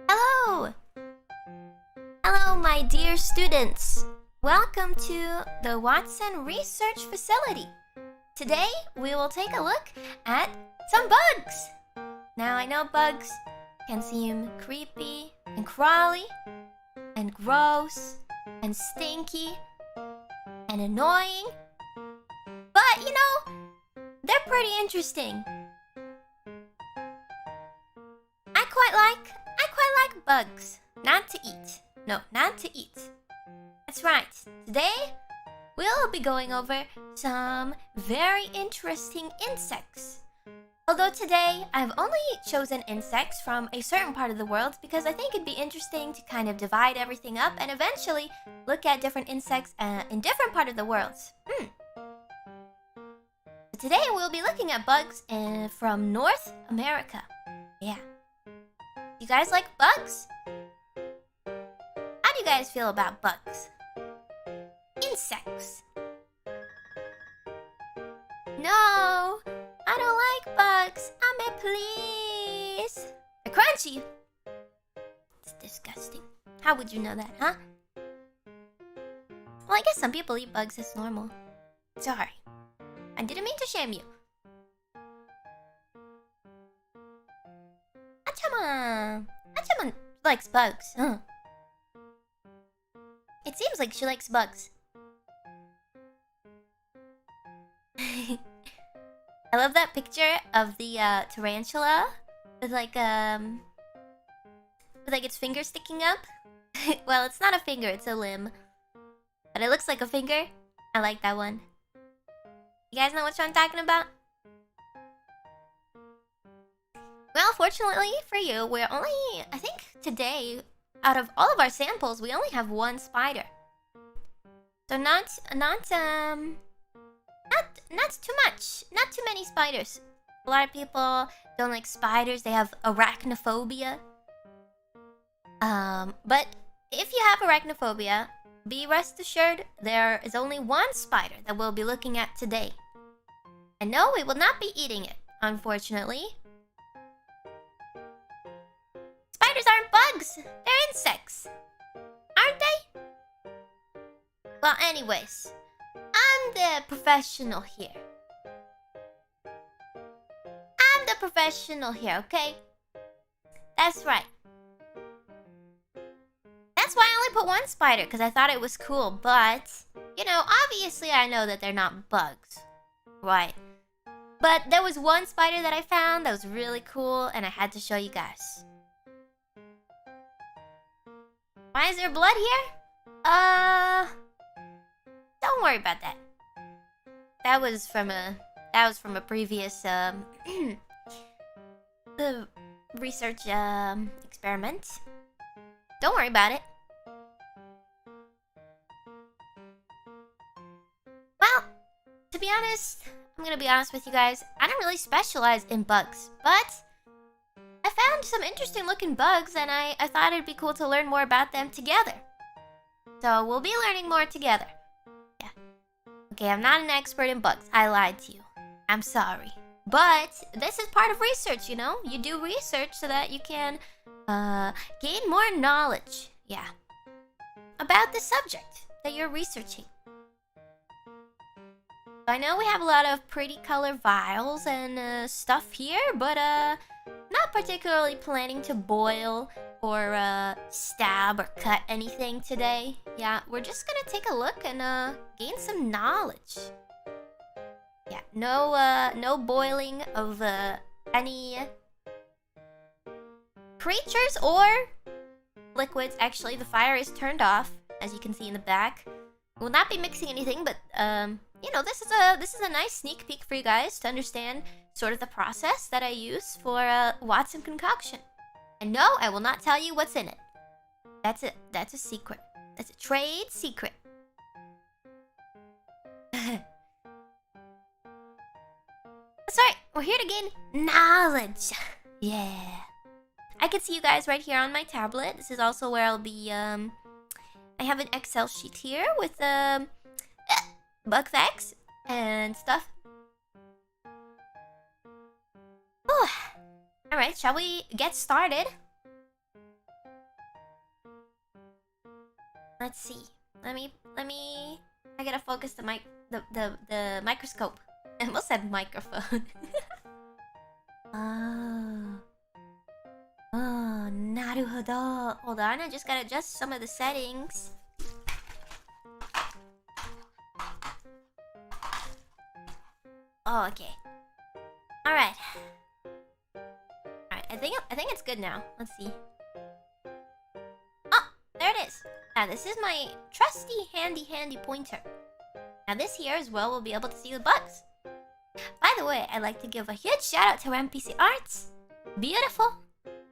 Hello! Hello, my dear students. Welcome to the Watson Research Facility. Today, we will take a look at some bugs. Now, I know bugs can seem creepy and crawly and gross and stinky and annoying, but you know, they're pretty interesting. I quite like bugs. Not to eat. No, not to eat. That's right. Today, we'll be going over some very interesting insects. Although today, I've only chosen insects from a certain part of the world because I think it'd be interesting to kind of divide everything up and eventually look at different insects in different part of the world. But today, we'll be looking at bugs from North America. Yeah. You guys like bugs? How do you guys feel about bugs? Insects. No, I don't like bugs. Please. They're crunchy. It's disgusting. How would you know that, huh? Well, I guess some people eat bugs as normal. Sorry. I didn't mean to shame you. Achama likes bugs, huh? It seems like she likes bugs. I love that picture of the tarantula with like its finger sticking up. Well, it's not a finger, it's a limb. But it looks like a finger. I like that one. You guys know what I'm talking about? Well, fortunately for you, we're only, I think today, out of all of our samples, we only have one spider. So not too much. Not too many spiders. A lot of people don't like spiders. They have arachnophobia. But if you have arachnophobia, be rest assured there is only one spider that we'll be looking at today. And no, we will not be eating it, unfortunately. Spiders aren't bugs. They're insects. Aren't they? Well, anyways. I'm the professional here. Okay? That's right. That's why I only put one spider, because I thought it was cool. But, you know, obviously I know that they're not bugs. Right. But there was one spider that I found that was really cool, and I had to show you guys. Why is there blood here? Don't worry about that. That was from a previous research experiment. Don't worry about it. Well, to be honest, I'm gonna be honest with you guys. I don't really specialize in bugs, but I found some interesting looking bugs, and I thought it'd be cool to learn more about them together. So we'll be learning more together. Okay, I'm not an expert in bugs. I lied to you. I'm sorry. But this is part of research, you know? You do research so that you can gain more knowledge. Yeah. About the subject that you're researching. I know we have a lot of pretty color vials and stuff here, but not particularly planning to boil or stab or cut anything today. Yeah, we're just gonna take a look and gain some knowledge. Yeah, no boiling of any creatures or liquids. Actually, the fire is turned off, as you can see in the back. We'll not be mixing anything, but you know, this is a nice sneak peek for you guys to understand sort of the process that I use for Watson concoction. And no, I will not tell you what's in it. That's a secret. That's a trade secret. That's right. We're here to gain knowledge. Yeah. I can see you guys right here on my tablet. This is also where I'll be, I have an Excel sheet here with, bug facts and stuff. Alright, shall we get started? Let's see. Let me I gotta focus the microscope. I almost said microphone. Oh, naruhodo. Hold on, I just gotta adjust some of the settings. Oh, okay. Alright. Alright, I think it's good now. Let's see. Oh, there it is. Now this is my trusty handy pointer. Now this here as well will be able to see the bugs. By the way, I'd like to give a huge shout out to MPC Arts. Beautiful,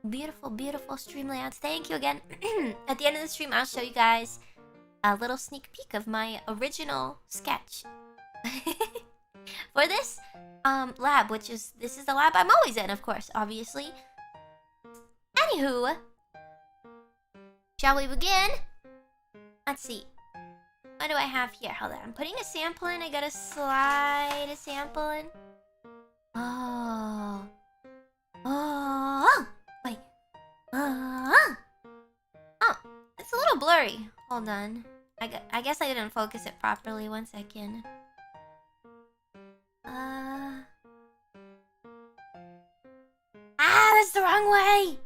beautiful, beautiful stream layouts. Thank you again. At the end of the stream, I'll show you guys a little sneak peek of my original sketch. For this lab, this is the lab I'm always in, of course, obviously. Anywho, shall we begin? Let's see. What do I have here? Hold on. I'm putting a sample in. I gotta slide a sample in. Oh. Oh. Wait. Oh. It's a little blurry. Hold on. I guess I didn't focus it properly. 1 second. That's the wrong way.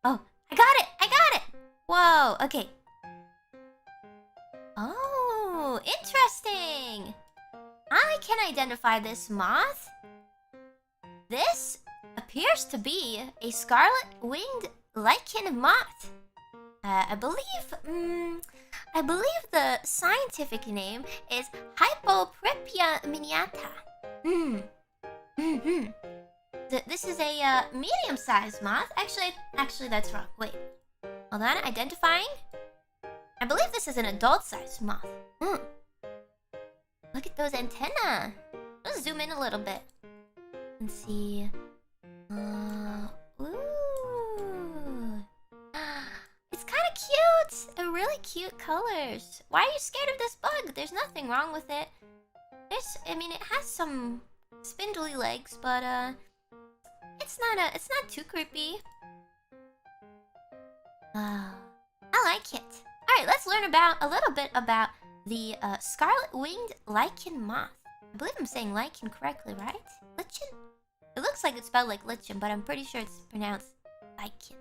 Oh, I got it. Whoa, okay. Oh, interesting. I can identify this moth. This appears to be a scarlet-winged lichen moth. I believe the scientific name is Hypoprepia Miniata. This is a medium-sized moth. Actually, that's wrong. Wait. Hold on. Identifying. I believe this is an adult-sized moth. Look at those antennae. Let's zoom in a little bit. Let's see. Ooh. It's kind of cute. A really cute colors. Why are you scared of this bug? There's nothing wrong with it. It has some spindly legs, but it's not too creepy. I like it. All right, let's learn a little bit about the scarlet-winged lichen moth. I believe I'm saying lichen correctly, right? Lichen? It looks like it's spelled like lichen, but I'm pretty sure it's pronounced lichen.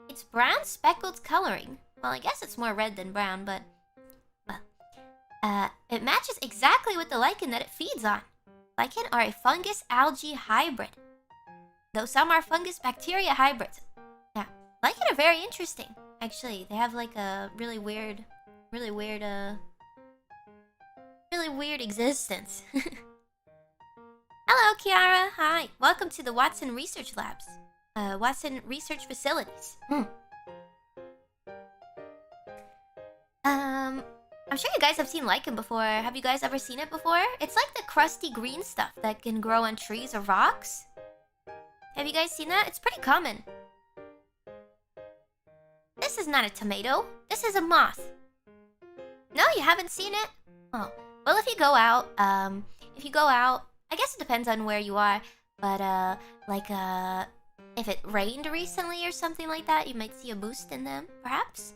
It's brown speckled coloring. Well, I guess it's more red than brown, but it matches exactly with the lichen that it feeds on. Lichen are a fungus-algae hybrid, though some are fungus-bacteria hybrids. Yeah, lichen are very interesting. Actually, they have like a really weird existence. Hello, Kiara. Hi. Welcome to the Watson Research Labs. Watson Research Facilities. I'm sure you guys have seen lichen before. Have you guys ever seen it before? It's like the crusty green stuff that can grow on trees or rocks. Have you guys seen that? It's pretty common. This is not a tomato. This is a moth. No, you haven't seen it? Oh. Well, if you go out, I guess it depends on where you are, but if it rained recently or something like that, you might see a boost in them, perhaps.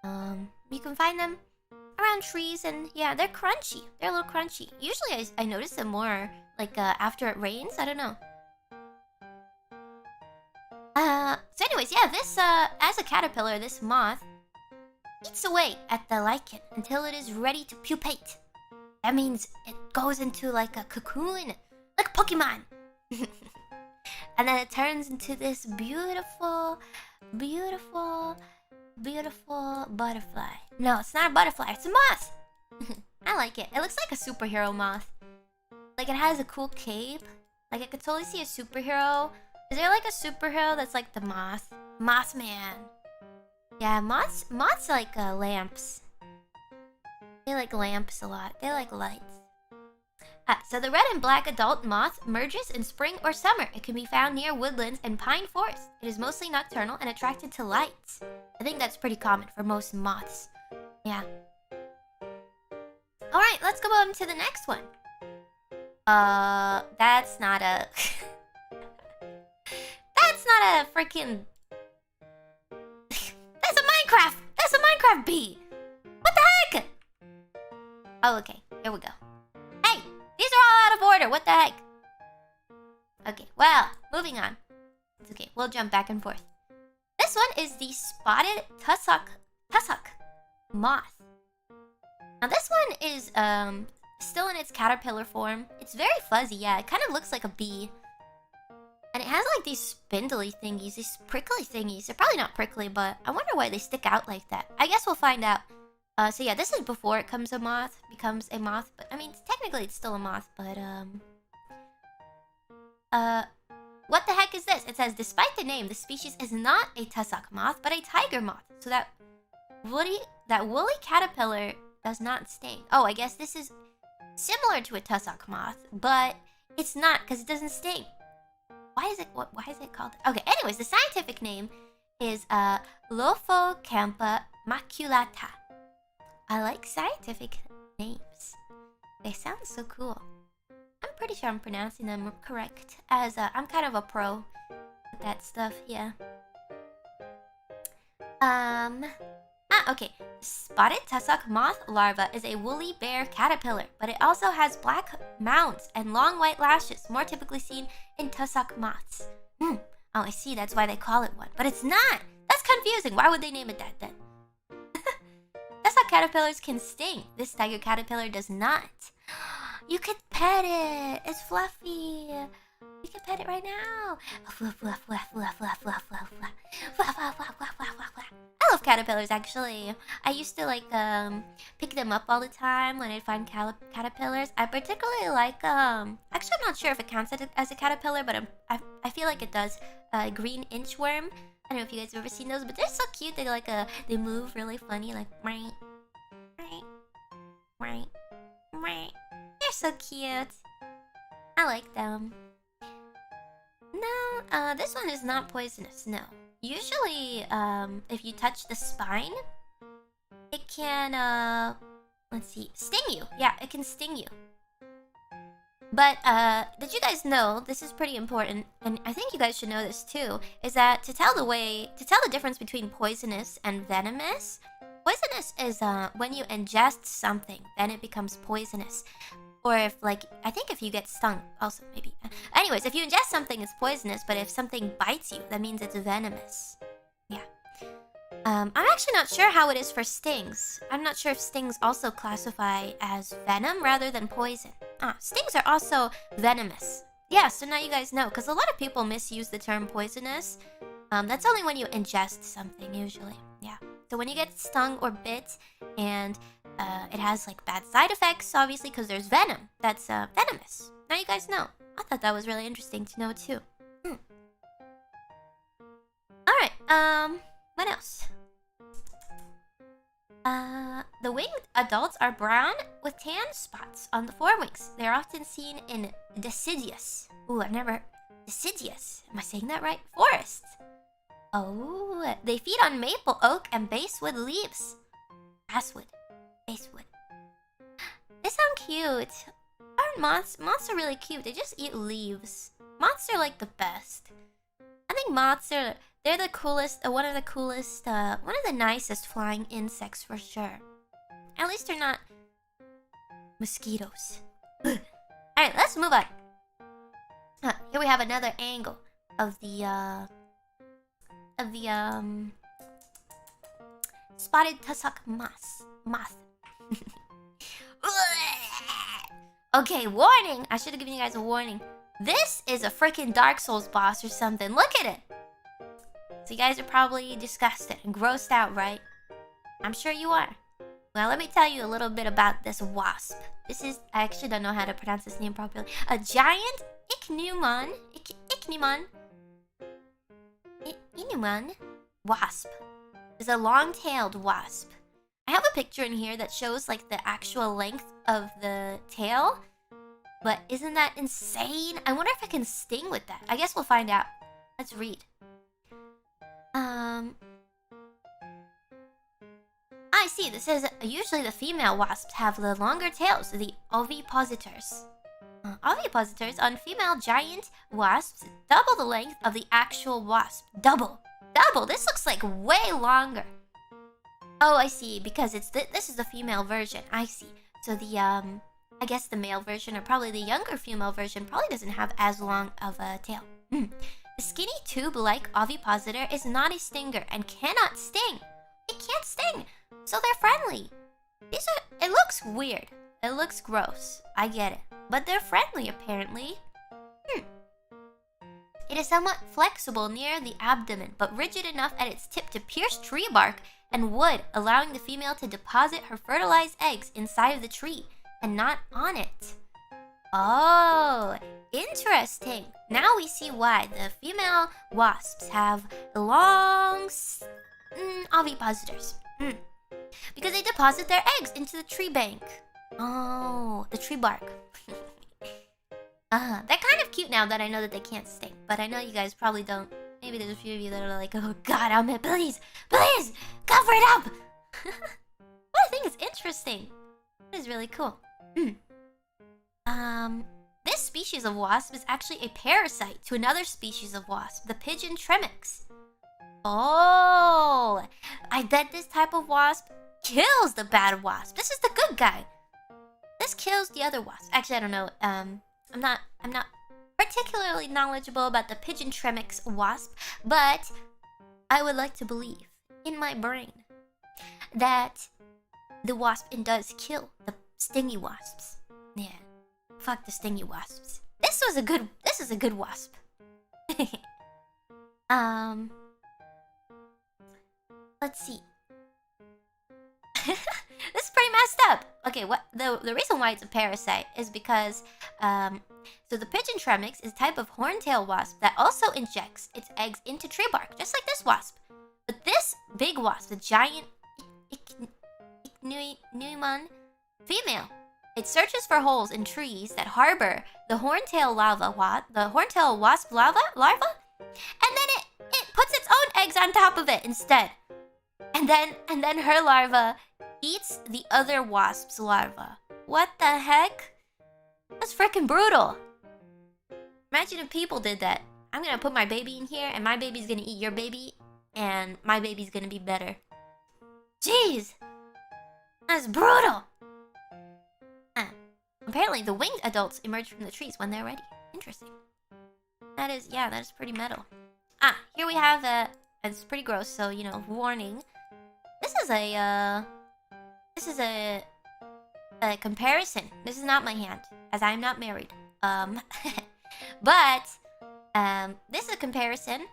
You can find them around trees, and yeah, they're crunchy. They're a little crunchy. Usually I notice them more like after it rains. I don't know. So anyways, yeah, this as a caterpillar, this moth eats away at the lichen until it is ready to pupate. That means it goes into like a cocoon, like a Pokemon. And then it turns into this beautiful butterfly. No, it's not a butterfly, it's a moth. I like it. It looks like a superhero moth. Like it has a cool cape. Like I could totally see a superhero. Is there like a superhero that's like the moth? Mothman. Yeah, moths like lamps. They like lamps a lot. They like lights. So the red and black adult moth emerges in spring or summer. It can be found near woodlands and pine forests. It is mostly nocturnal and attracted to lights. I think that's pretty common for most moths. Yeah. Alright, let's go on to the next one. That's not a... That's not a freaking... That's a Minecraft! That's a Minecraft bee! What the heck? Oh, okay. Here we go. Hey! These are all out of order. What the heck? Okay, well, moving on. It's okay. We'll jump back and forth. This one is the spotted Tussock moth. Now this one is still in its caterpillar form. It's very fuzzy, yeah. It kind of looks like a bee. And it has like these spindly thingies, these prickly thingies. They're probably not prickly, but I wonder why they stick out like that. I guess we'll find out. So yeah, this is before it becomes a moth. But I mean, technically it's still a moth, but what the heck is this? It says, despite the name, the species is not a tussock moth, but a tiger moth. So that woolly caterpillar does not sting. Oh, I guess this is similar to a tussock moth, but it's not because it doesn't sting. Why is it called? Okay, anyways, the scientific name is Lophocampa maculata. I like scientific names. They sound so cool. I'm pretty sure I'm pronouncing them correct, as I'm kind of a pro with that stuff, yeah. Okay. Spotted tussock moth larva is a woolly bear caterpillar, but it also has black mounds and long white lashes, more typically seen in tussock moths. Oh, I see. That's why they call it one. But it's not. That's confusing. Why would they name it that then? Tussock caterpillars can sting. This tiger caterpillar does not. You could pet it. It's fluffy. You can pet it right now. I love caterpillars, actually. I used to like pick them up all the time when I'd find caterpillars. I particularly like actually I'm not sure if it counts as a caterpillar, but I feel like it does. Green inchworm. I don't know if you guys have ever seen those, but they're so cute. They like they move really funny, like they're so cute. I like them. No, this one is not poisonous, no. Usually, if you touch the spine, it can, let's see, sting you. Yeah, it can sting you. But, did you guys know, this is pretty important, and I think you guys should know this too, is that to tell the difference between poisonous and venomous, poisonous is, when you ingest something, then it becomes poisonous. Or if, like, I think if you get stung, also, maybe. Anyways, if you ingest something, it's poisonous, but if something bites you, that means it's venomous. Yeah. I'm actually not sure how it is for stings. I'm not sure if stings also classify as venom rather than poison. Stings are also venomous. Yeah, so now you guys know, because a lot of people misuse the term poisonous. That's only when you ingest something, usually. Yeah. So when you get stung or bit, and it has like bad side effects, obviously, because there's venom. That's venomous. Now you guys know. I thought that was really interesting to know too. Alright, what else? The winged adults are brown with tan spots on the forewings. They're often seen in deciduous. Ooh, I've never... Deciduous. Am I saying that right? Forests. Oh, they feed on maple, oak, and basswood leaves. Basswood. Basswood. They sound cute. Aren't moths? Moths are really cute. They just eat leaves. Moths are like the best. I think moths are... They're the coolest, one of the nicest flying insects for sure. At least they're not mosquitoes. Alright, let's move on. Here we have another angle of the spotted tussock moth. Okay, warning! I should have given you guys a warning. This is a freaking Dark Souls boss or something. Look at it! So you guys are probably disgusted and grossed out, right? I'm sure you are. Well, let me tell you a little bit about this wasp. This is... I actually don't know how to pronounce this name properly. A giant ichneumon wasp. It's a long-tailed wasp. I have a picture in here that shows like the actual length of the tail. But isn't that insane? I wonder if I can sting with that. I guess we'll find out. Let's read. I see. This says usually the female wasps have the longer tails, the ovipositors. Ovipositors on female giant wasps double the length of the actual wasp. Double. This looks like way longer. Oh, I see. Because this is the female version. I see. So the I guess the male version, or probably the younger female version, probably doesn't have as long of a tail. The skinny tube-like ovipositor is not a stinger and cannot sting. It can't sting, so they're friendly. It looks weird. It looks gross. I get it. But they're friendly, apparently. It is somewhat flexible near the abdomen, but rigid enough at its tip to pierce tree bark and wood, allowing the female to deposit her fertilized eggs inside of the tree and not on it. Oh, interesting. Now we see why the female wasps have long ovipositors. Because they deposit their eggs into the tree bank. Oh, the tree bark. They're kind of cute now that I know that they can't sting. But I know you guys probably don't. Maybe there's a few of you that are like, oh god, Amit, please, cover it up. But I think it's interesting. It is really cool. This species of wasp is actually a parasite to another species of wasp, the pigeon tremix. Oh, I bet this type of wasp kills the bad wasp. This is the good guy. This kills the other wasp. Actually, I don't know. I'm not particularly knowledgeable about the pigeon tremix wasp, but I would like to believe in my brain that the wasp does kill the stingy wasps. Yeah. Fuck the stingy wasps. This is a good wasp. Let's see. This is pretty messed up. Okay, what the reason why it's a parasite is because so the pigeon tremix is a type of horntail wasp that also injects its eggs into tree bark, just like this wasp. But this big wasp, the giant Ichneumon female, it searches for holes in trees that harbor the horntail wasp larva, and then it puts its own eggs on top of it instead. And then her larva eats the other wasp's larva. What the heck? That's freaking brutal. Imagine if people did that. I'm gonna put my baby in here, and my baby's gonna eat your baby, and my baby's gonna be better. Jeez! That's brutal! Apparently, the winged adults emerge from the trees when they're ready. Interesting. That is pretty metal. Here we have it's pretty gross, so, you know, warning. This is a comparison. This is not my hand, as I am not married. But this is a comparison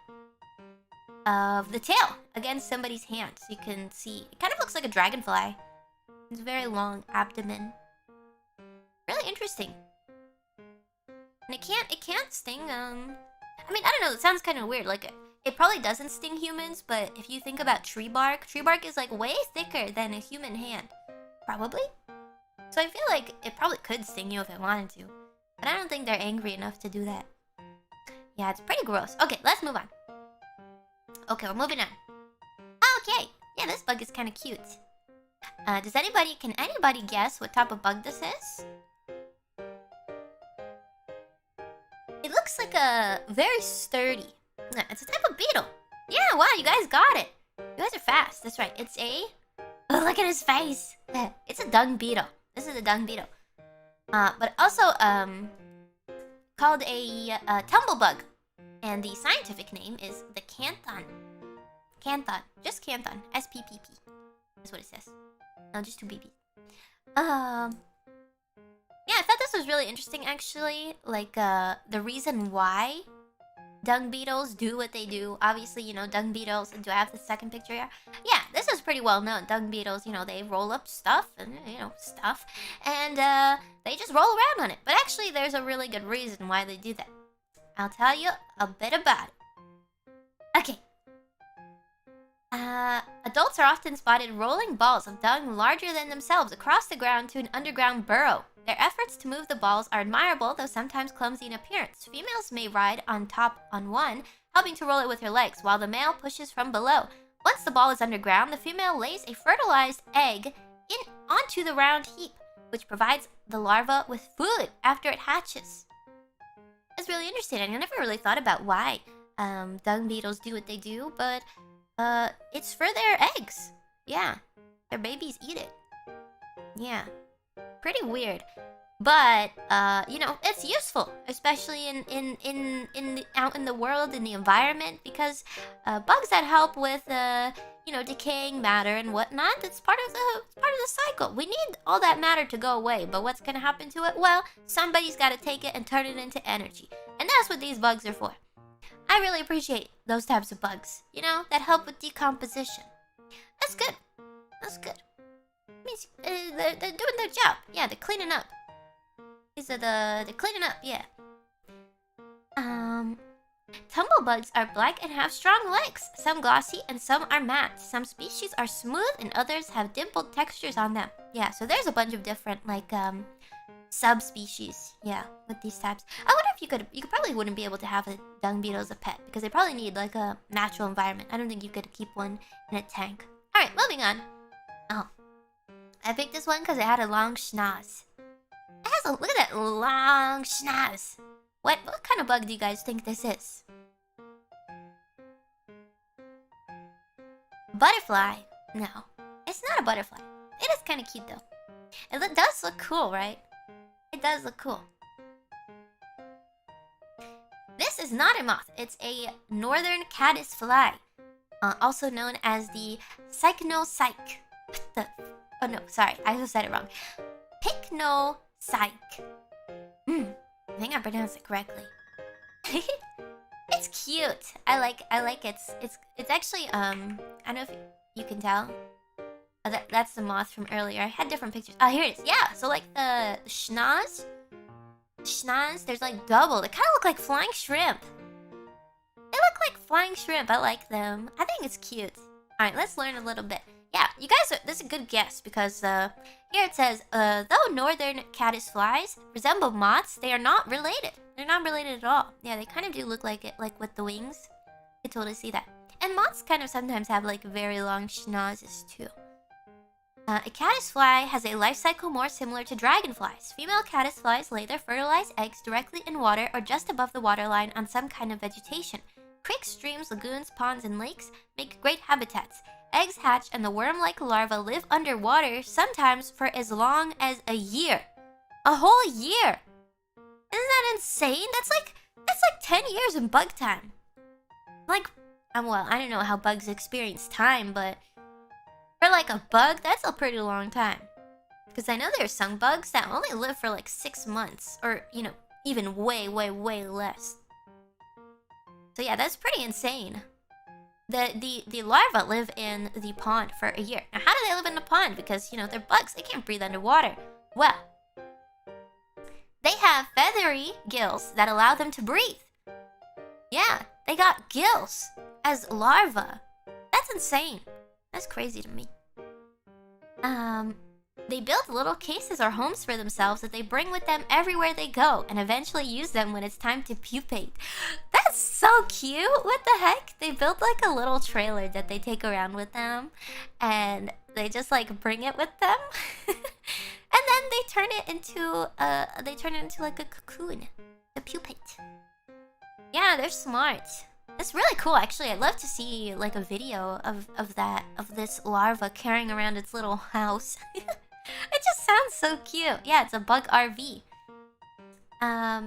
of the tail against somebody's hand. So you can see, it kind of looks like a dragonfly. It's a very long abdomen. Really interesting. And it can't sting, I mean, I don't know, it sounds kind of weird. Like, it probably doesn't sting humans, but if you think about tree bark is like way thicker than a human hand. Probably. So I feel like it probably could sting you if it wanted to. But I don't think they're angry enough to do that. Yeah, it's pretty gross. Okay, let's move on. Okay, we're moving on. Okay. Yeah, this bug is kind of cute. Can anybody guess what type of bug this is? It looks like a very sturdy. It's a type of beetle. Yeah, wow, you guys got it. You guys are fast. That's right. It's a... Oh, look at his face. It's a dung beetle. This is a dung beetle. But also, called a tumble bug. And the scientific name is the canthon. Canthon. Just canthon. SPPP. That's what it says. No, just two BBs. Yeah, I thought this was really interesting, actually. Like, the reason why dung beetles do what they do. Obviously, you know, dung beetles. Do I have the second picture here? Yeah, this is pretty well known. Dung beetles, you know, they roll up stuff and, you know, stuff. And, they just roll around on it. But actually, there's a really good reason why they do that. I'll tell you a bit about it. Okay. Adults are often spotted rolling balls of dung larger than themselves across the ground to an underground burrow. Their efforts to move the balls are admirable, though sometimes clumsy in appearance. Females may ride on top on one, helping to roll it with her legs, while the male pushes from below. Once the ball is underground, the female lays a fertilized egg onto the round heap, which provides the larva with food after it hatches. It's really interesting. I never really thought about why dung beetles do what they do, but it's for their eggs. Yeah, their babies eat it. Yeah, pretty weird. But you know, it's useful, especially out in the world, in the environment, because bugs that help with you know, decaying matter and whatnot. It's part of the cycle. We need all that matter to go away, but what's gonna happen to it? Well, somebody's got to take it and turn it into energy, and that's what these bugs are for. I really appreciate those types of bugs, you know, that help with decomposition. That's good. That's good. It means they're doing their job. Yeah, they're cleaning up. These are they're cleaning up, yeah. Tumble bugs are black and have strong legs. Some glossy and some are matte. Some species are smooth and others have dimpled textures on them. Yeah, so there's a bunch of different like subspecies. Yeah, with these types. I wonder if you probably wouldn't be able to have a dung beetle as a pet because they probably need like a natural environment. I don't think you could keep one in a tank. All right, moving on. Oh, I picked this one because it had a long schnoz. It has a, look at that long schnoz. What kind of bug do you guys think this is? Butterfly? No, it's not a butterfly. It is kind of cute though. It does look cool, right? It does look cool. This is not a moth. It's a northern Caddis Fly, also known as the Cycnopsyche. What the? Oh no, sorry, I said it wrong. Pycnopsyche. I think I pronounced it correctly. It's cute. I like it's actually I don't know if you can tell. Oh, that's the moth from earlier. I had different pictures. Oh, here it is. Yeah, so like the schnoz, there's like double. They kind of look like flying shrimp. They look like flying shrimp. I like them. I think it's cute. All right, let's learn a little bit. Yeah, you guys this is a good guess because here it says, though northern Caddis flies resemble moths, they are not related. They're not related at all. Yeah, they kind of do look like it, like with the wings. You can totally see that. And moths kind of sometimes have like very long schnozzes too. A caddis fly has a life cycle more similar to dragonflies. Female caddis flies lay their fertilized eggs directly in water or just above the waterline on some kind of vegetation. Creeks, streams, lagoons, ponds, and lakes make great habitats. Eggs hatch and the worm-like larvae live underwater, sometimes for as long as a year. A whole year! Isn't that insane? That's like 10 years in bug time. Like, well, I don't know how bugs experience time, but for like a bug, that's a pretty long time. Because I know there's some bugs that only live for like 6 months, or, you know, even way, way, way less. So yeah, that's pretty insane. The larvae live in the pond for a year. Now, how do they live in the pond? Because, you know, they're bugs. They can't breathe underwater. Well, they have feathery gills that allow them to breathe. Yeah, they got gills as larvae. That's insane. That's crazy to me. They build little cases or homes for themselves that they bring with them everywhere they go and eventually use them when it's time to pupate. That's so cute. What the heck? They build like a little trailer that they take around with them and they just like bring it with them. And then they turn it into like a cocoon to pupate. Yeah, they're smart. It's really cool, actually. I'd love to see like a video of this larva carrying around its little house. It just sounds so cute. Yeah, it's a bug RV. In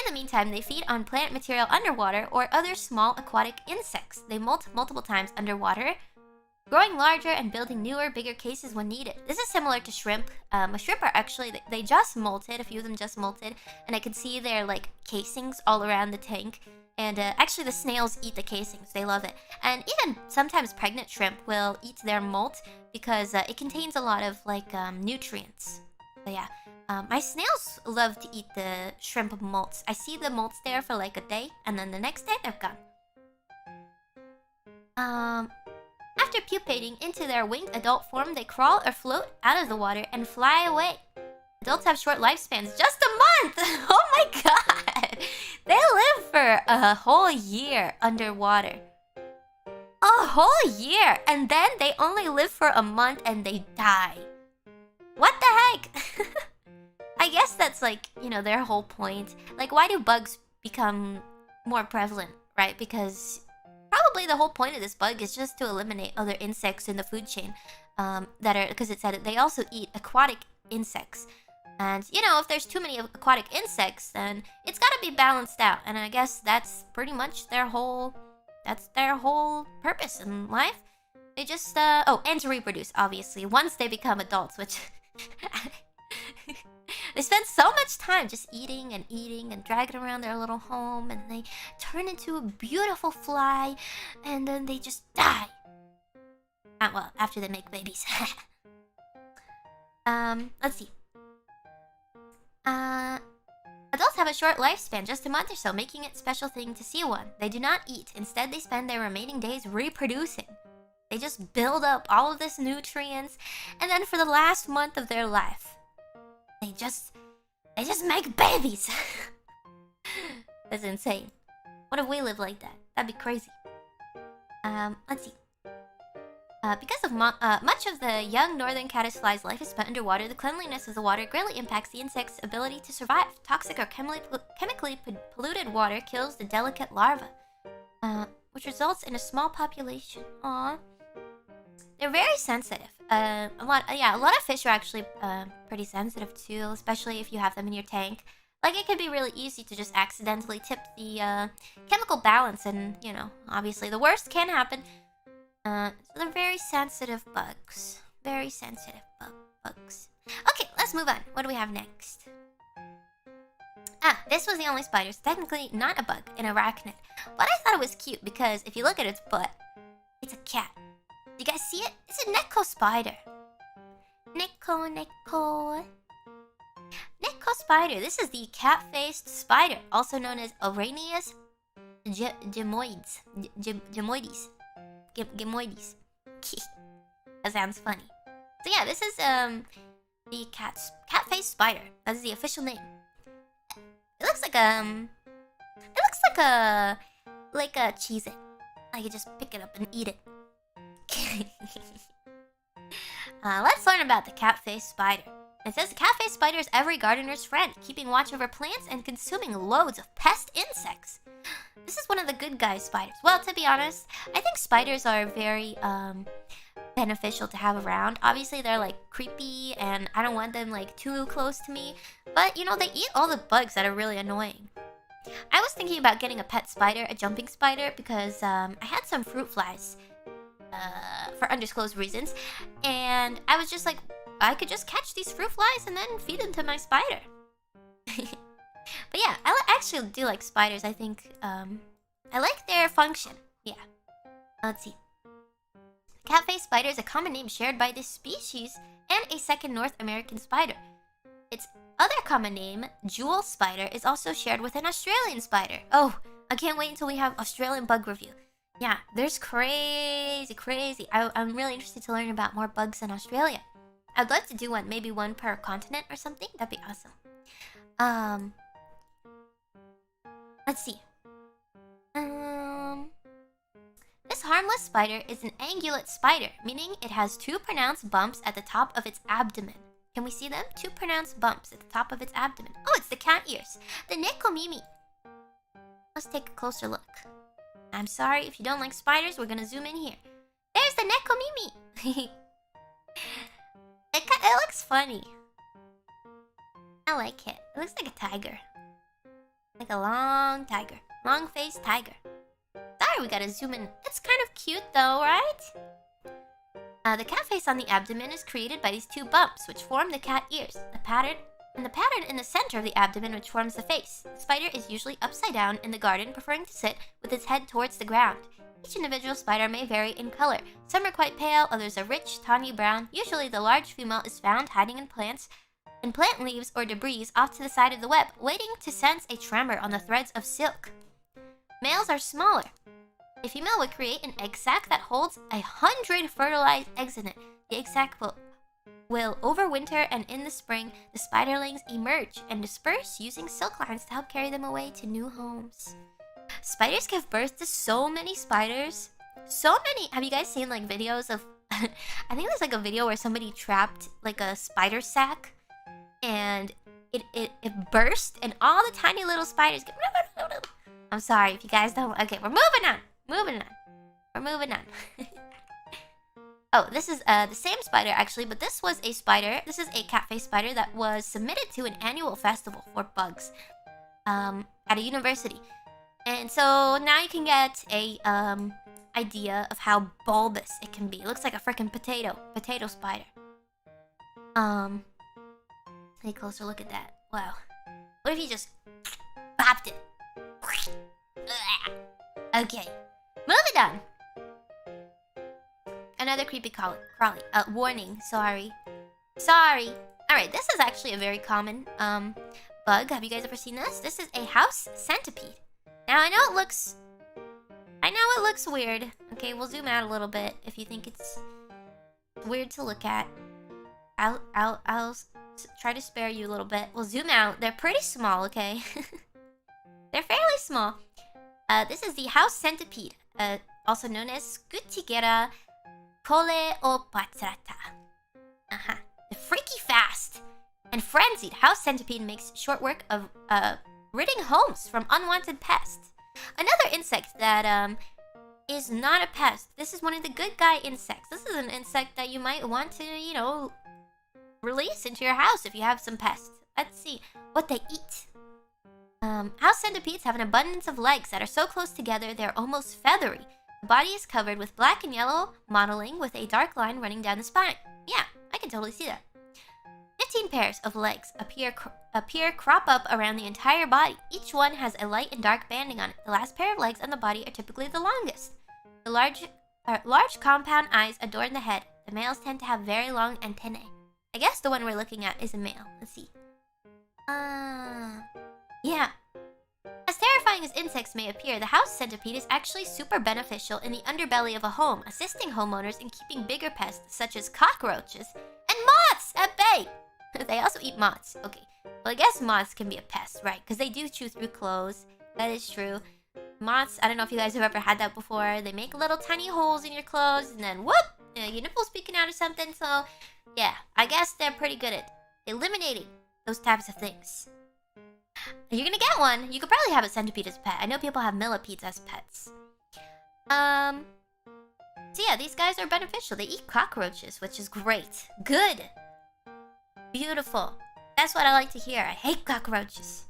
the meantime, they feed on plant material underwater or other small aquatic insects. They molt multiple times underwater, growing larger and building newer, bigger cases when needed. This is similar to shrimp. Shrimp are actually, they just molted, a few of them just molted, and I could see their like casings all around the tank. And actually the snails eat the casings, they love it. And even sometimes pregnant shrimp will eat their molt because it contains a lot of like nutrients. So yeah, my snails love to eat the shrimp molts. I see the molts there for like a day and then the next day they're gone. After pupating into their winged adult form, they crawl or float out of the water and fly away. Adults have short lifespans, just a month! Oh my god! They live for a whole year underwater. Oh, whole year, and then they only live for a month and they die. What the heck? I guess that's like, you know, their whole point. Like, why do bugs become more prevalent, right? Because probably the whole point of this bug is just to eliminate other insects in the food chain. Because it said that they also eat aquatic insects. And, you know, if there's too many aquatic insects, then it's gotta be balanced out. And I guess that's pretty much their whole... That's their whole purpose in life. They just, and to reproduce, obviously, once they become adults, which... They spend so much time just eating and dragging around their little home, and they turn into a beautiful fly, and then they just die. Well, after they make babies. Let's see. Adults have a short lifespan, just a month or so, making it a special thing to see one. They do not eat. Instead, they spend their remaining days reproducing. They just build up all of this nutrients, and then for the last month of their life, they just make babies. That's insane. What if we lived like that? That'd be crazy. Let's see. Because of much of the young northern caddisfly's life is spent underwater, the cleanliness of the water greatly impacts the insect's ability to survive. Toxic or chemically polluted water kills the delicate larva, which results in a small population. Aww. They're very sensitive. A lot of fish are actually pretty sensitive too, especially if you have them in your tank. Like, it can be really easy to just accidentally tip the chemical balance, and, you know, obviously the worst can happen. So they're very sensitive bugs. Very sensitive bugs. Okay, let's move on. What do we have next? This was the only spider. It's technically not a bug, an arachnid. But I thought it was cute because if you look at its butt, it's a cat. You guys see it? It's a Neko spider. Neko spider. This is the cat-faced spider, also known as Araneus gemoides. Gemoides. That sounds funny. So yeah, this is the cat-faced spider. That is the official name. It looks like a Cheez-It. Like you just pick it up and eat it. Let's learn about the cat-faced spider. It says the cat-faced spider is every gardener's friend, keeping watch over plants and consuming loads of pest insects. This is one of the good guy spiders. Well, to be honest, I think spiders are very beneficial to have around. Obviously, they're like creepy, and I don't want them like too close to me. But you know, they eat all the bugs that are really annoying. I was thinking about getting a pet spider, a jumping spider, because I had some fruit flies. For undisclosed reasons, and I was just like, I could just catch these fruit flies and then feed them to my spider. But yeah, I actually do like spiders. I think I like their function. Yeah. Let's see. Cat-faced spider is a common name shared by this species and a second North American spider. Its other common name, jewel spider, is also shared with an Australian spider. Oh, I can't wait until we have Australian bug review. Yeah, there's crazy. I'm really interested to learn about more bugs in Australia. I'd love to do one, maybe one per continent or something. That'd be awesome. Let's see. This harmless spider is an angulate spider, meaning it has two pronounced bumps at the top of its abdomen. Can we see them? Two pronounced bumps at the top of its abdomen. Oh, it's the cat ears. The Nekomimi. Let's take a closer look. I'm sorry, if you don't like spiders, we're gonna zoom in here. There's the Nekomimi! It looks funny. I like it. It looks like a tiger. Like a long tiger. Long-faced tiger. Sorry, we gotta zoom in. It's kind of cute though, right? The cat face on the abdomen is created by these two bumps, which form the cat ears. The pattern in the center of the abdomen, which forms the face. The spider is usually upside down in the garden, preferring to sit with its head towards the ground. Each individual spider may vary in color. Some are quite pale, others are rich, tawny brown. Usually the large female is found hiding in plant leaves or debris off to the side of the web, waiting to sense a tremor on the threads of silk. Males are smaller. A female would create an egg sac that holds 100 fertilized eggs in it. The egg sac will overwinter, and in the spring, the spiderlings emerge and disperse using silk lines to help carry them away to new homes. Spiders give birth to so many spiders. so many. Have you guys seen like videos of? I think there's like a video where somebody trapped like a spider sack, and it burst, and all the tiny little spiders get. I'm sorry if you guys don't. Okay, we're moving on. We're moving on. Oh, this is the same spider actually, but this was a spider. This is a cat-faced spider that was submitted to an annual festival for bugs at a university. And so now you can get a idea of how bulbous it can be. It looks like a freaking potato spider. Take a closer look at that. Wow. What if you just bopped it? Okay, moving on. Another creepy crawly. Warning. Sorry. Alright, this is actually a very common bug. Have you guys ever seen this? This is a house centipede. Now, I know it looks weird. Okay, we'll zoom out a little bit if you think it's weird to look at. I'll try to spare you a little bit. We'll zoom out. They're pretty small, okay? They're fairly small. This is the house centipede, also known as Scutigera coleopatra. The freaky fast and frenzied house centipede makes short work of ridding homes from unwanted pests. Another insect that is not a pest. This is one of the good guy insects. This is an insect that you might want to, you know, release into your house if you have some pests. Let's see what they eat. House centipedes have an abundance of legs that are so close together they're almost feathery. The body is covered with black and yellow mottling with a dark line running down the spine. Yeah, I can totally see that. 15 pairs of legs crop up around the entire body. Each one has a light and dark banding on it. The last pair of legs on the body are typically the longest. The large compound eyes adorn the head. The males tend to have very long antennae. I guess the one we're looking at is a male. Let's see. Yeah. As terrifying as insects may appear, the house centipede is actually super beneficial in the underbelly of a home, assisting homeowners in keeping bigger pests such as cockroaches and moths at bay. They also eat moths. Okay, well I guess moths can be a pest, right? Because they do chew through clothes. That is true. Moths, I don't know if you guys have ever had that before. They make little tiny holes in your clothes and then whoop! Your nipple's peeking out or something. So yeah, I guess they're pretty good at eliminating those types of things. You're gonna get one. You could probably have a centipede as a pet. I know people have millipedes as pets. So yeah, these guys are beneficial. They eat cockroaches, which is great. Good. Beautiful. That's what I like to hear. I hate cockroaches.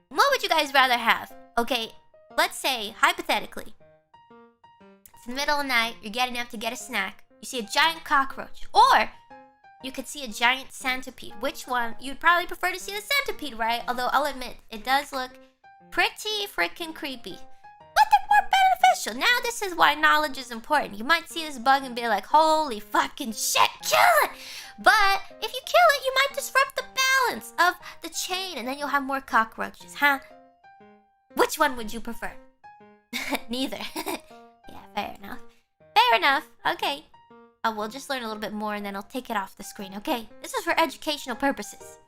What would you guys rather have? Okay, let's say, hypothetically, it's in the middle of the night, you're getting up to get a snack, you see a giant cockroach, or you could see a giant centipede. Which one? You'd probably prefer to see the centipede, right? Although I'll admit, it does look pretty freaking creepy. But they're more beneficial. Now this is why knowledge is important. You might see this bug and be like, holy fucking shit, kill it! But if you kill it, you might disrupt the balance of the chain and then you'll have more cockroaches, huh? Which one would you prefer? Neither. Yeah, fair enough. Fair enough. Okay. We'll just learn a little bit more and then I'll take it off the screen, okay? This is for educational purposes.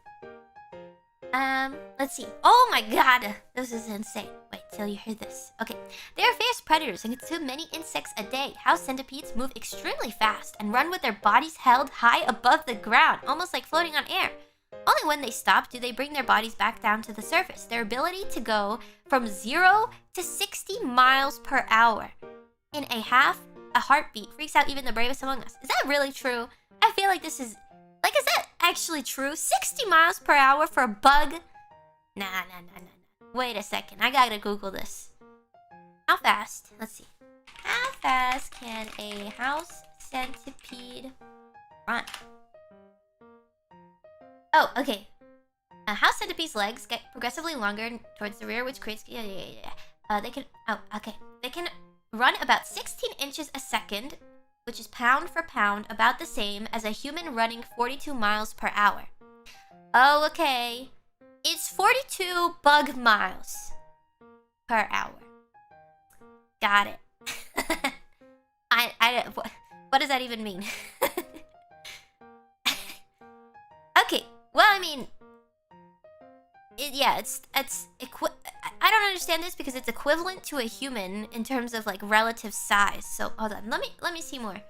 Let's see. Oh my god! This is insane. Wait till you hear this. Okay. They are fierce predators and consume many insects a day. House centipedes move extremely fast and run with their bodies held high above the ground, almost like floating on air. Only when they stop do they bring their bodies back down to the surface. Their ability to go from 0 to 60 miles per hour in a heartbeat freaks out even the bravest among us. Is that really true? I feel like this is... Like, is that actually true? 60 miles per hour for a bug? Nah. Wait a second. I gotta Google this. How fast? Let's see. How fast can a house centipede run? Oh, okay. House centipede's legs get progressively longer towards the rear, which creates... Yeah. They can... Oh, okay. They can run about 16 inches a second, which is pound for pound about the same as a human running 42 miles per hour. Oh, okay. It's 42 bug miles per hour. Got it. What does that even mean? Okay. Well, I mean, I I don't understand this because it's equivalent to a human in terms of like relative size. So hold on, let me see more.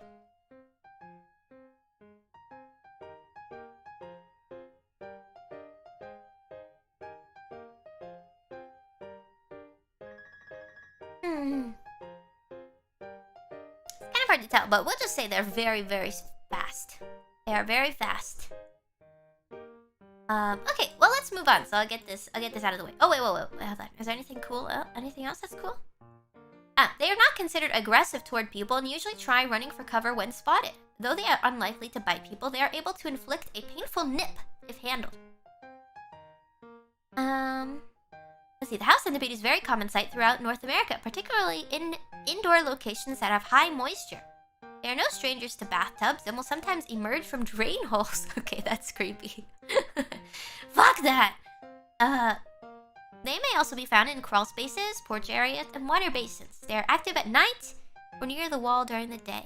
It's kind of hard to tell, but we'll just say they're very, very fast. They are very fast. Okay, well let's move on. So I'll get this out of the way. Oh wait, hold on. Is there anything cool? Anything else that's cool? They are not considered aggressive toward people and usually try running for cover when spotted. Though they are unlikely to bite people, they are able to inflict a painful nip if handled. Let's see. The house centipede is a very common sight throughout North America, particularly in indoor locations that have high moisture. They are no strangers to bathtubs and will sometimes emerge from drain holes. Okay, that's creepy. Fuck that! They may also be found in crawl spaces, porch areas, and water basins. They are active at night or near the wall during the day.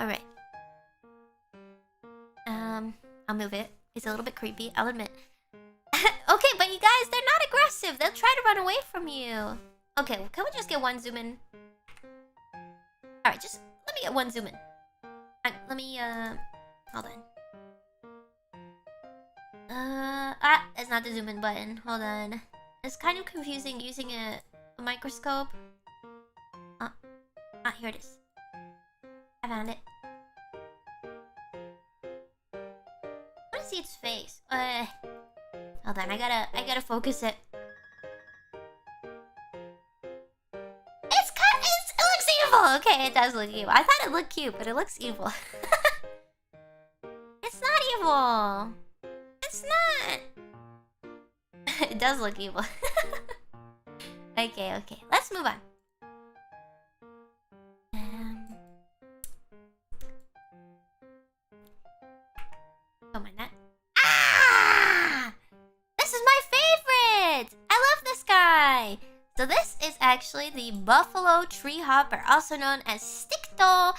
Alright. I'll move it. It's a little bit creepy, I'll admit. Okay, but you guys, they're not aggressive. They'll try to run away from you. Okay, can we just get one zoom in? Alright, just let me get one zoom in. Let me, hold on. That's not the zoom in button. Hold on. It's kind of confusing using a microscope. Here it is. I found it. I want to see its face. Hold on, I gotta focus it. It looks evil! Okay, it does look evil. I thought it looked cute, but it looks evil. It's not evil. It's not. It does look evil. Okay. Let's move on. Oh my god. This is my favorite! I love this guy! So this is actually the buffalo treehopper, also known as Stictocephala,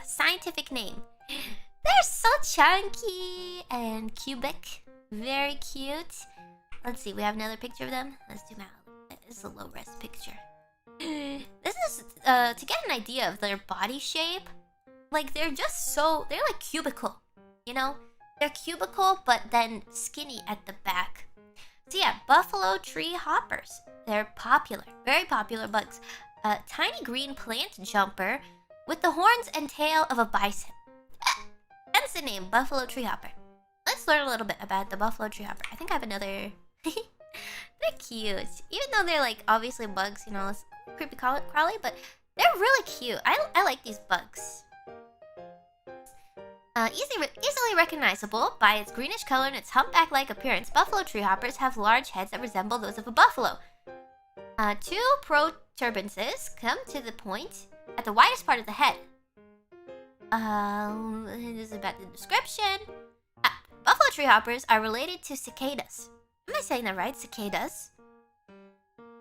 scientific name. They're so chunky and cubic. Very cute. Let's see, we have another picture of them. Let's zoom out. This is a low-res picture. This is to get an idea of their body shape. Like, they're like cubical, you know? They're cubical, but then skinny at the back. So yeah, buffalo treehoppers. They're popular, very popular bugs. A tiny green plant jumper with the horns and tail of a bison. Hence the name, buffalo treehopper. Let's learn a little bit about the buffalo treehopper. I think I have another... They're cute. Even though they're like obviously bugs, you know, it's creepy crawly, but they're really cute. I like these bugs. Easily recognizable by its greenish color and its humpback-like appearance, buffalo treehoppers have large heads that resemble those of a buffalo. Two protuberances come to the point at the widest part of the head. This is about the description. Buffalo treehoppers are related to cicadas. Am I saying that right? Cicadas?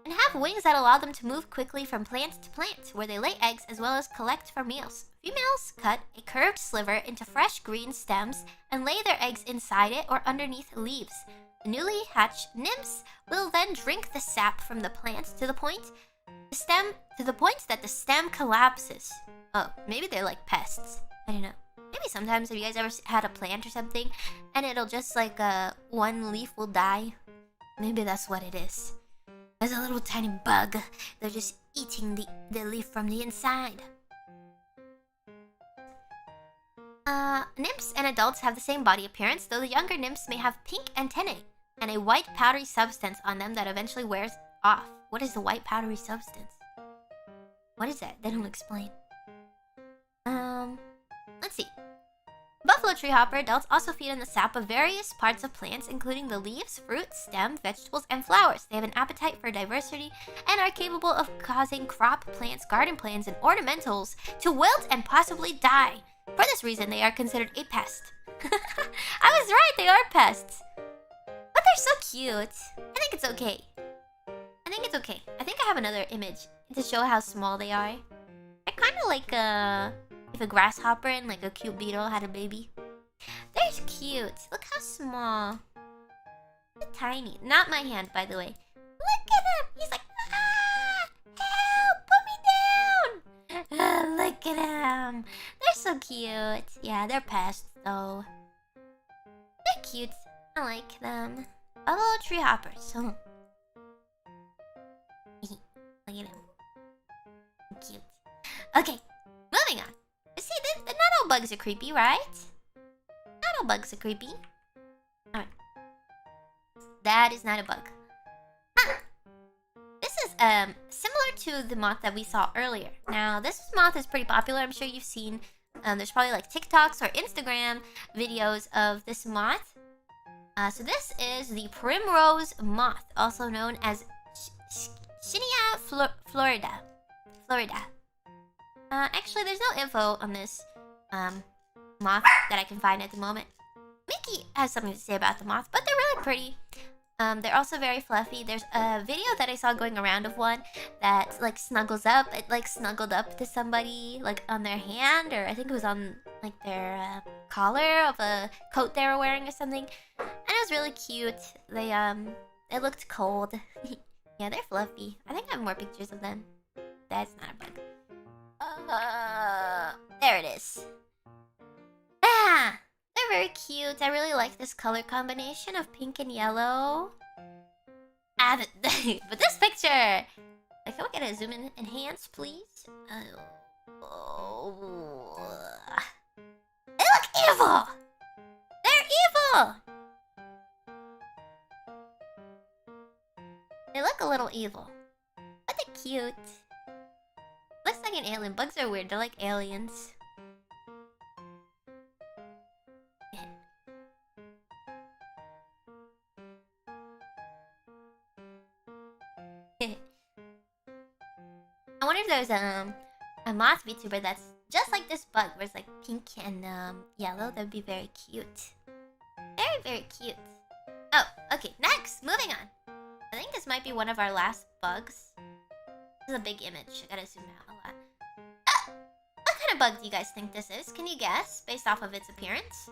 And have wings that allow them to move quickly from plant to plant, where they lay eggs as well as collect for meals. Females cut a curved sliver into fresh green stems and lay their eggs inside it or underneath leaves. The newly hatched nymphs will then drink the sap from the plant to the point that the stem collapses. Oh, maybe they're like pests. I don't know. Maybe sometimes, have you guys ever had a plant or something and it'll just like one leaf will die? Maybe that's what it is. There's a little tiny bug. They're just eating the leaf from the inside. Nymphs and adults have the same body appearance, though the younger nymphs may have pink antennae and a white powdery substance on them that eventually wears off. What is the white powdery substance? What is that? They don't explain. Let's see. Buffalo treehopper adults also feed on the sap of various parts of plants, including the leaves, fruits, stem, vegetables, and flowers. They have an appetite for diversity and are capable of causing crop plants, garden plants, and ornamentals to wilt and possibly die. For this reason, they are considered a pest. I was right, they are pests. But they're so cute. I think it's okay. I think I have another image to show how small they are. They're kind of like if a grasshopper and like a cute beetle had a baby. They're They're cute. Look how small. They're tiny. Not my hand, by the way. Look at him. He's like, help! Put me down! Look at him. They're so cute. Yeah, they're pests, though. They're cute. I like them. A little treehoppers. Look at him. Cute. Okay, moving on. See, not all bugs are creepy, right? Not all bugs are creepy. Alright. That is not a bug. Huh. This is similar to the moth that we saw earlier. Now, this moth is pretty popular. I'm sure you've seen. There's probably like TikToks or Instagram videos of this moth. So this is the Primrose Moth, also known as Shinia Florida. Actually, there's no info on this moth that I can find at the moment. Mickey has something to say about the moth, but they're really pretty. They're also very fluffy. There's a video that I saw going around of one that like snuggles up. It like snuggled up to somebody like on their hand, or I think it was on like their collar of a coat they were wearing or something. And it was really cute. They it looked cold. Yeah, they're fluffy. I think I have more pictures of them. That's not a bug. There it is. Ah! They're very cute. I really like this color combination of pink and yellow. But this picture! Like, can we get a zoom in enhance, please? Oh. They look evil! They're evil! They look a little evil. But they're cute. Looks like an alien. Bugs are weird. They're like aliens. I wonder if there's a moth VTuber that's just like this bug, where it's like pink and yellow. That would be very cute. Very, very cute. Oh, okay. Next, moving on. I think this might be one of our last bugs. This is a big image. I gotta zoom out a lot. What kind of bug do you guys think this is? Can you guess based off of its appearance?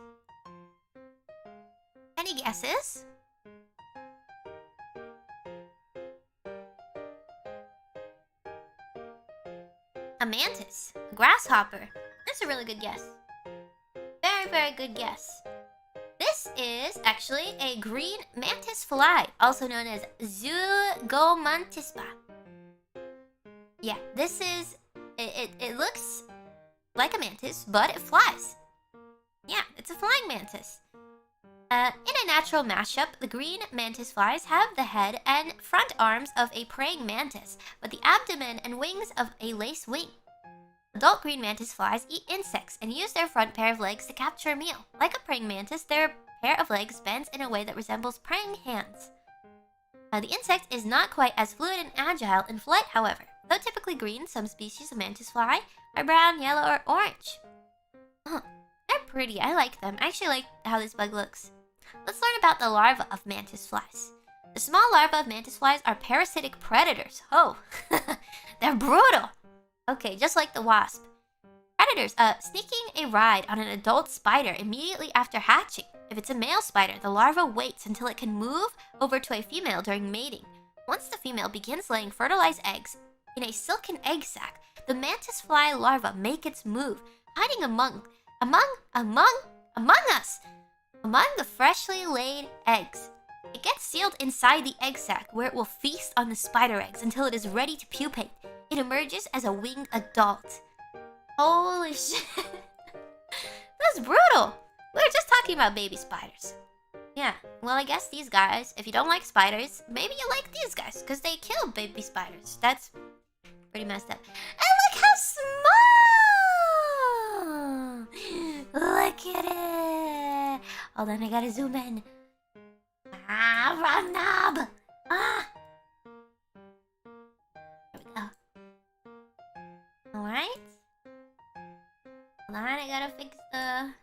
Any guesses? A mantis. A grasshopper. That's a really good guess. Very, very good guess. This is actually a green mantis fly, also known as Zygomantispa. Yeah, this is... It looks like a mantis, but it flies. Yeah, it's a flying mantis. In a natural mashup, the green mantis flies have the head and front arms of a praying mantis, but the abdomen and wings of a lace wing. Adult green mantis flies eat insects and use their front pair of legs to capture a meal. Like a praying mantis, their pair of legs bends in a way that resembles praying hands. The insect is not quite as fluid and agile in flight, however. Though typically green, some species of mantis fly are brown, yellow, or orange. Oh, they're pretty. I like them. I actually like how this bug looks. Let's learn about the larva of mantis flies. The small larvae of mantis flies are parasitic predators. Oh, they're brutal. Okay, just like the wasp. Predators, sneaking a ride on an adult spider immediately after hatching. If it's a male spider, the larva waits until it can move over to a female during mating. Once the female begins laying fertilized eggs in a silken egg sac, the mantis fly larva make its move, hiding among us. Among the freshly laid eggs. It gets sealed inside the egg sac, where it will feast on the spider eggs until it is ready to pupate. It emerges as a winged adult. Holy shit. That's brutal. We were just talking about baby spiders. Yeah, well, I guess these guys, if you don't like spiders, maybe you like these guys, because they kill baby spiders. That's pretty messed up. And look how small! Look at it! Hold on, I gotta zoom in. Wrong knob! There we go. Alright. Hold on, I gotta fix the...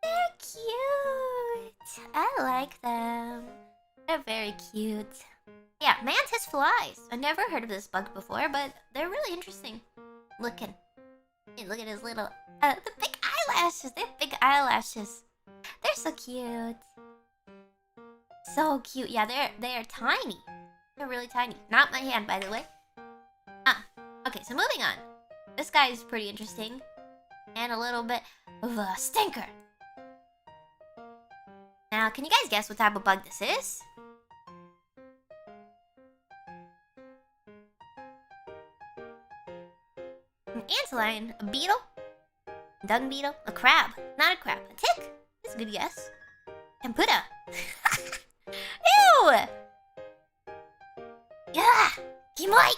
They're cute! I like them. They're very cute. Yeah, yeah, Mantis Flies. I never heard of this bug before, but they're really interesting looking. Hey, look at his little, the big eyelashes. They have big eyelashes. They're so cute. So cute. Yeah, they are tiny. They're really tiny. Not my hand, by the way. Okay, so moving on. This guy is pretty interesting. And a little bit of a stinker. Now, can you guys guess what type of bug this is? An antlion, a beetle, dung beetle, a crab. Not a crab, a tick. That's a good guess. Tempuda. Ew! Yeah! Kimoi!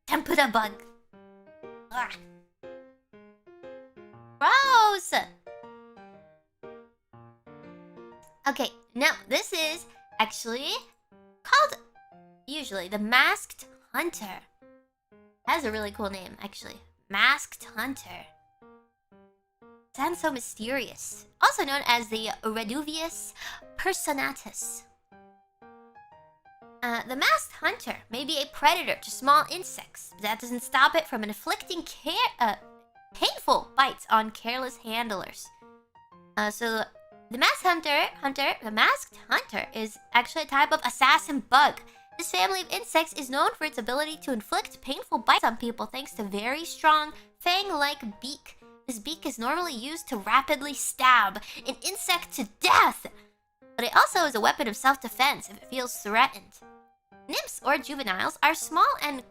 Tempuda bug. Ugh. Gross! Okay, now this is actually called, usually, the Masked Hunter. Has a really cool name, actually. Masked Hunter. Sounds so mysterious. Also known as the Reduvius personatus. The Masked Hunter may be a predator to small insects, but that doesn't stop it from inflicting painful bites on careless handlers. So the Masked Hunter is actually a type of assassin bug. This family of insects is known for its ability to inflict painful bites on people thanks to very strong fang-like beak. This beak is normally used to rapidly stab an insect to death, but it also is a weapon of self-defense if it feels threatened. Nymphs or juveniles are small and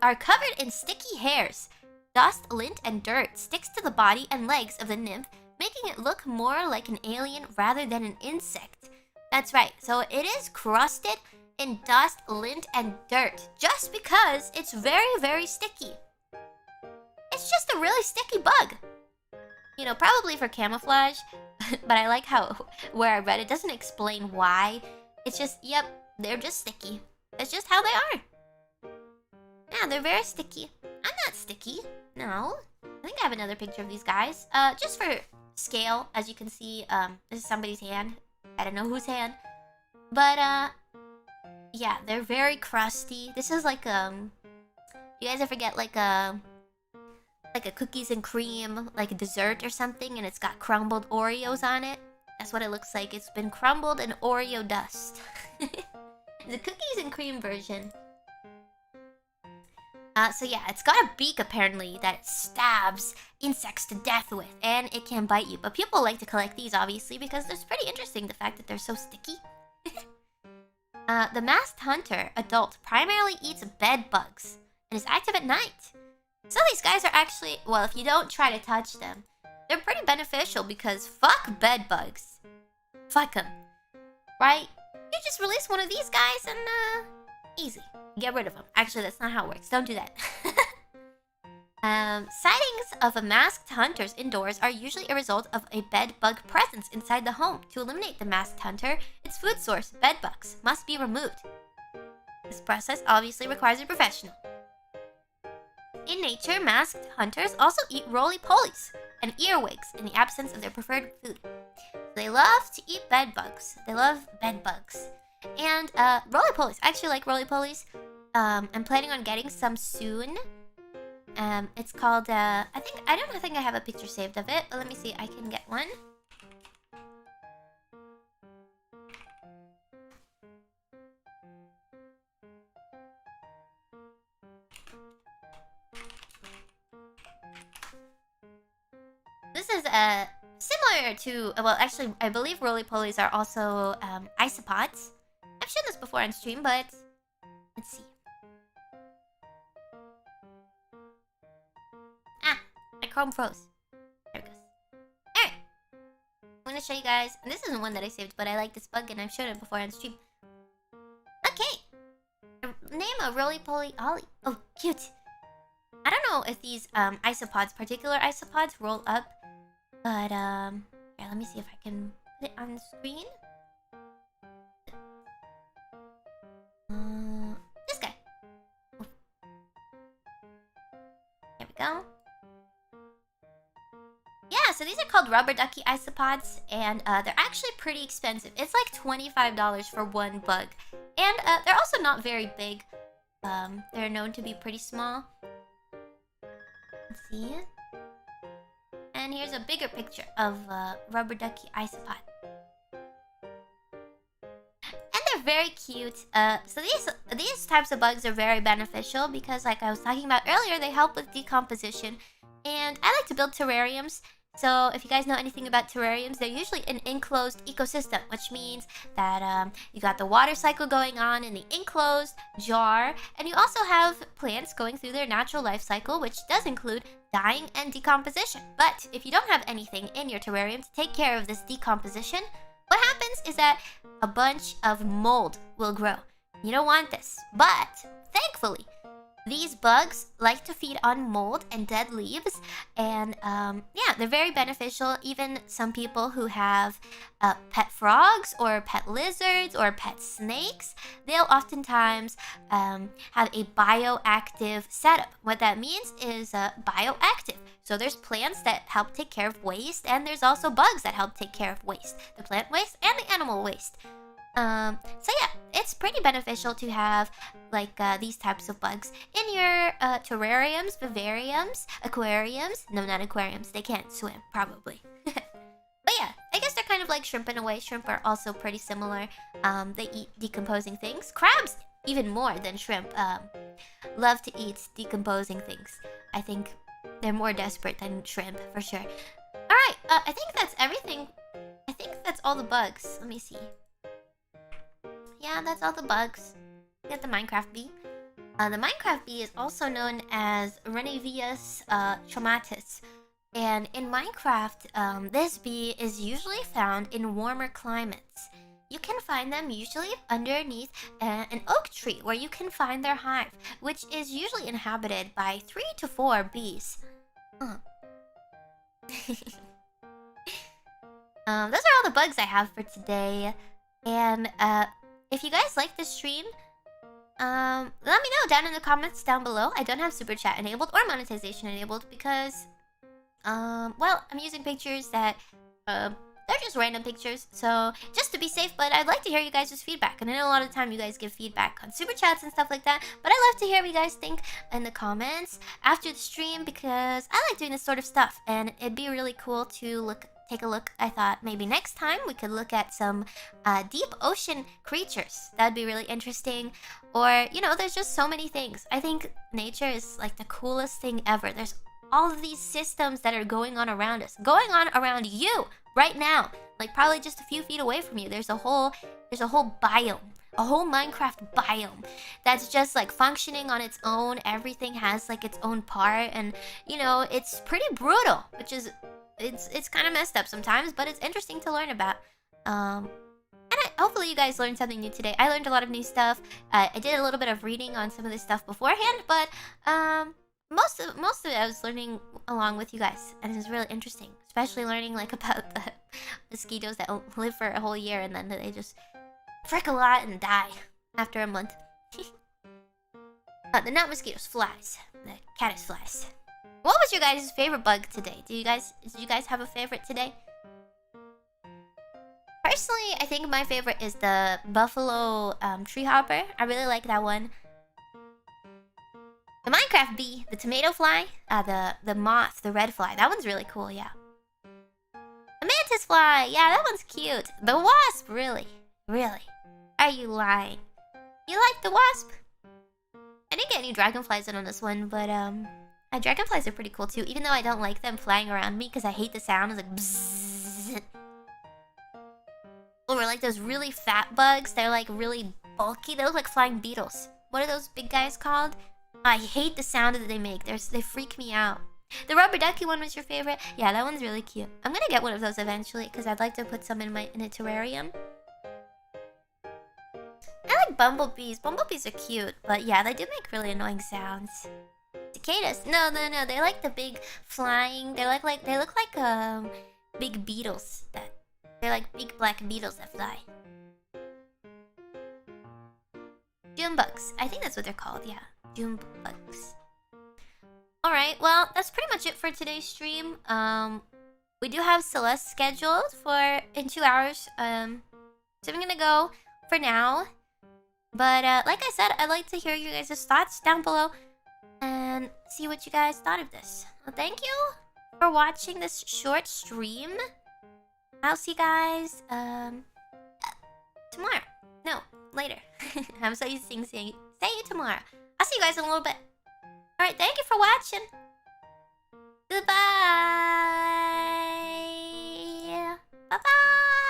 are covered in sticky hairs. Dust, lint, and dirt sticks to the body and legs of the nymph, making it look more like an alien rather than an insect. That's right, so it is crusted in dust, lint, and dirt just because it's very, very sticky. It's just a really sticky bug. You know, probably for camouflage, but I like how, where I read it doesn't explain why. It's just, yep, they're just sticky. That's just how they are. Yeah, they're very sticky. I'm not sticky. No. I think I have another picture of these guys. Just for scale, as you can see, this is somebody's hand. I don't know whose hand. But, yeah, they're very crusty. This is like, you guys ever get like a cookies and cream, like a dessert or something, and it's got crumbled Oreos on it? That's what it looks like. It's been crumbled in Oreo dust. The cookies and cream version. So yeah, it's got a beak apparently that it stabs insects to death with, and it can bite you. But people like to collect these obviously because it's pretty interesting the fact that they're so sticky. The Masked Hunter adult primarily eats bed bugs and is active at night. So these guys are actually, well, if you don't try to touch them, they're pretty beneficial because fuck bed bugs. Fuck them. Right? You just release one of these guys and, easy. Get rid of them. Actually, that's not how it works. Don't do that. Sightings of masked hunters indoors are usually a result of a bed bug presence inside the home. To eliminate the masked hunter, its food source, bed bugs, must be removed. This process obviously requires a professional. In nature, masked hunters also eat roly-polies and earwigs in the absence of their preferred food. They love to eat bed bugs. They love bed bugs. And roly-polies. I actually like roly-polies. I'm planning on getting some soon. It's called, I don't think I have a picture saved of it, but let me see. I can get one. This is similar to, well, actually, I believe roly-polies are also isopods. I've shown this before on stream, but let's see. My Chrome froze. There it goes. Alright. I'm gonna show you guys, and this isn't one that I saved, but I like this bug and I've shown it before on stream. Okay. Name a roly-poly Ollie. Oh, cute. I don't know if these isopods, particular isopods, roll up, but yeah, let me see if I can put it on the screen. This guy. Oh. There we go. Yeah, so these are called rubber ducky isopods, and they're actually pretty expensive. It's like $25 for one bug. And they're also not very big. They're known to be pretty small. Let's see. And here's a bigger picture of Rubber Ducky Isopod. And they're very cute. So these types of bugs are very beneficial because, like I was talking about earlier, they help with decomposition. And I like to build terrariums. So if you guys know anything about terrariums, they're usually an enclosed ecosystem, which means that you got the water cycle going on in the enclosed jar, and you also have plants going through their natural life cycle, which does include dying and decomposition. But if you don't have anything in your terrarium to take care of this decomposition, what happens is that a bunch of mold will grow. You don't want this, but thankfully, these bugs like to feed on mold and dead leaves, and yeah, they're very beneficial. Even some people who have pet frogs or pet lizards or pet snakes, they'll oftentimes have a bioactive setup. What that means is bioactive. So there's plants that help take care of waste, and there's also bugs that help take care of waste, the plant waste and the animal waste. So yeah, it's pretty beneficial to have like these types of bugs in your terrariums, vivariums, aquariums. No, not aquariums. They can't swim, probably. But yeah, I guess they're kind of like shrimp in a way. Shrimp are also pretty similar. They eat decomposing things. Crabs, even more than shrimp, love to eat decomposing things. I think they're more desperate than shrimp, for sure. Alright, I think that's everything. I think that's all the bugs. Let me see. Yeah, that's all the bugs. We got the Minecraft bee. The Minecraft bee is also known as Renevius chromatus. And in Minecraft, this bee is usually found in warmer climates. You can find them usually underneath an oak tree, where you can find their hive, which is usually inhabited by 3 to 4 bees. Those are all the bugs I have for today. And if you guys like this stream, let me know down in the comments down below. I don't have super chat enabled or monetization enabled because, well, I'm using pictures that, they're just random pictures. So just to be safe, but I'd like to hear you guys' feedback. And I know a lot of the time you guys give feedback on super chats and stuff like that, but I love to hear what you guys think in the comments after the stream because I like doing this sort of stuff, and it'd be really cool to take a look. I thought maybe next time we could look at some deep ocean creatures. That'd be really interesting. Or, you know, there's just so many things. I think nature is like the coolest thing ever. There's all of these systems that are going on around us, going on around you right now. Like probably just a few feet away from you. There's a whole biome. A whole Minecraft biome that's just like functioning on its own. Everything has like its own part, and you know, it's pretty brutal, which is it's kind of messed up sometimes, but it's interesting to learn about. And hopefully you guys learned something new today. I learned a lot of new stuff. I did a little bit of reading on some of this stuff beforehand, but most of it I was learning along with you guys, and it was really interesting, especially learning like about the mosquitoes that live for a whole year and then they just frick a lot and die after a month. The not mosquitoes, flies, the caddis flies. What was your guys' favorite bug today? Did you guys have a favorite today? Personally, I think my favorite is the buffalo treehopper. I really like that one. The Minecraft bee, the tomato fly, the moth, the red fly. That one's really cool, yeah. The mantis fly, yeah, that one's cute. The wasp, really? Really? Are you lying? You like the wasp? I didn't get any dragonflies in on this one, but dragonflies are pretty cool too, even though I don't like them flying around me because I hate the sound. It's like bzzz. Or like those really fat bugs. They're like really bulky. They look like flying beetles. What are those big guys called? I hate the sound that they make. They freak me out. The rubber ducky one was your favorite? Yeah, that one's really cute. I'm gonna get one of those eventually because I'd like to put some in a terrarium. I like bumblebees. Bumblebees are cute, but yeah, they do make really annoying sounds. Cicadas? No. They're like the big flying. They look like big beetles. They're like big black beetles that fly. June bugs. I think that's what they're called. Yeah, June bugs. All right. Well, that's pretty much it for today's stream. We do have Celeste scheduled in 2 hours. So I'm gonna go for now. But like I said, I'd like to hear you guys' thoughts down below and see what you guys thought of this. Well, thank you for watching this short stream. I'll see you guys tomorrow. No, later. I'm so used to saying tomorrow. I'll see you guys in a little bit. Alright, thank you for watching. Goodbye. Bye-bye.